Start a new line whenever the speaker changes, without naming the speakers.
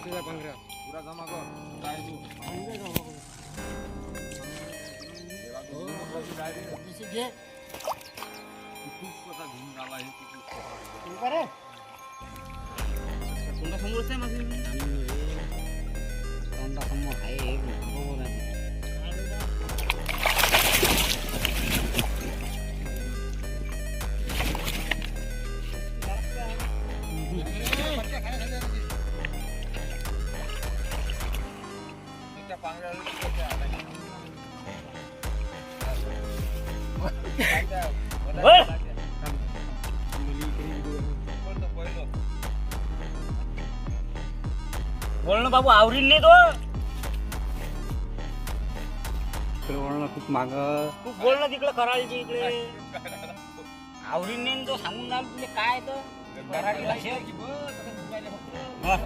तुझा पंगरा
पुरा जमा कर काय तू
घे
खूप कसा घेऊन आला हे
तू करे
कोणता समोरच आहे माझं कोणता समोर आहे एक बरोबर आहे
त्या पांगऱ्याला किती आला
बोल ना बाबू आवरील नाही तो
वळणं खूप माग
तू बोल ना तिकडे करायची इकडे आवरील नाही तो सांगून राहिला तुला काय तर करायला